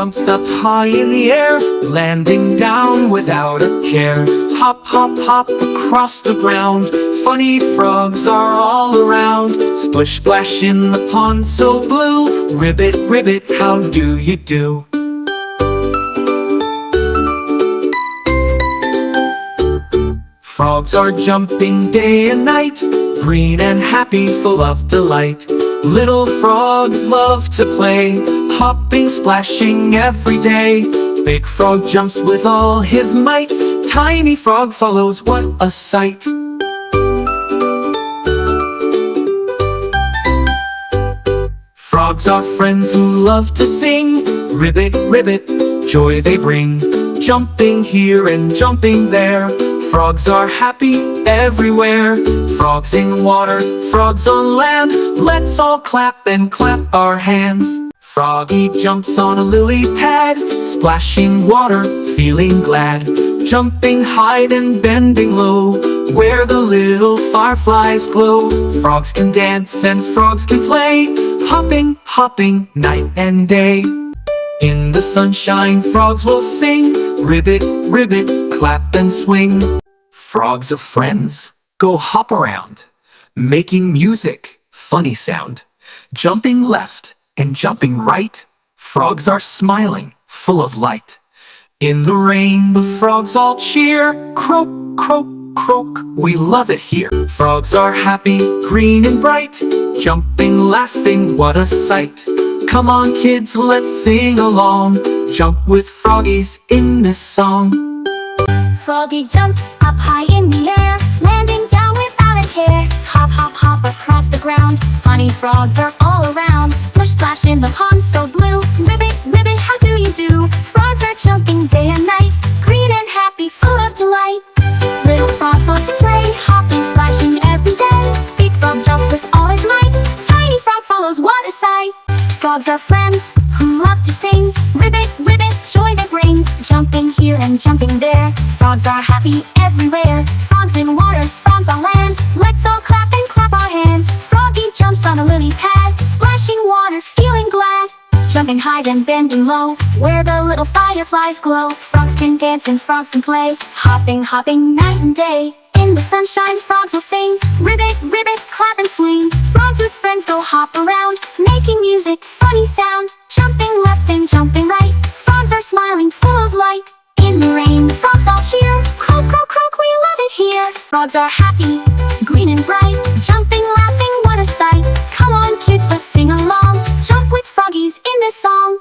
jumps up high in the air, landing down without a care. Hop, hop, hop across the ground, funny frogs are all around. Splish, splash in the pond so blue, ribbit, ribbit, how do you do? Frogs are jumping day and night, green and happy, full of delight. Little frogs love to play, hopping, splashing every day. Big frog jumps with all his might, tiny frog follows, what a sight. Frogs are friends who love to sing, ribbit, ribbit, joy they bring. Jumping here and jumping there, frogs are happy everywhere. Frogs in water, frogs on land, let's all clap and clap our hands. Froggy jumps on a lily pad, splashing water, feeling glad. Jumping high and bending low, where the little fireflies glow. Frogs can dance and frogs can play, hopping, hopping, night and day. In the sunshine frogs will sing, ribbit, ribbit, clap and swing. Frogs are friends, go hop around, making music, funny sound. Jumping left and jumping right, frogs are smiling, full of light. In the rain the frogs all cheer, croak, croak, croak, we love it here. Frogs are happy, green and bright, jumping, laughing, what a sight. Come on kids, let's sing along, jump with froggies in this song. Froggy jumps up high in the air, landing down without a care. Hop, hop, hop across the ground, funny frogs are all around. Splish, splash in the pond so blue, ribbit, ribbit, how do you do? Frogs are jumping day and night, green and happy, full of delight. Little frogs love to play, hopping, splashing every day. Big frog jumps with all his might, tiny frog follows, what a sight. Frogs are friends who love to sing, ribbit, ribbit, joy they bring. Jumping here and jumping there, frogs are happy everywhere. Frogs in water, frogs on land, let's all clap and clap our hands. Froggy jumps on a lily pad, splashing water, feeling glad. Jumping high and bending low, where the little fireflies glow. Frogs can dance and frogs can play, hopping, hopping, night and day. In the sunshine frogs will sing, ribbit, ribbit, clap and swing. Frogs with friends go hop around, making music, funny sound. Jumping left and jumping right, frogs are smiling, full of light. In the rain the frogs all cheer, croak, croak, croak, we love it here. Frogs are happy, green and bright, jumping, laughing, what a sight. Come on kids, let's sing along, jump with froggies in this song.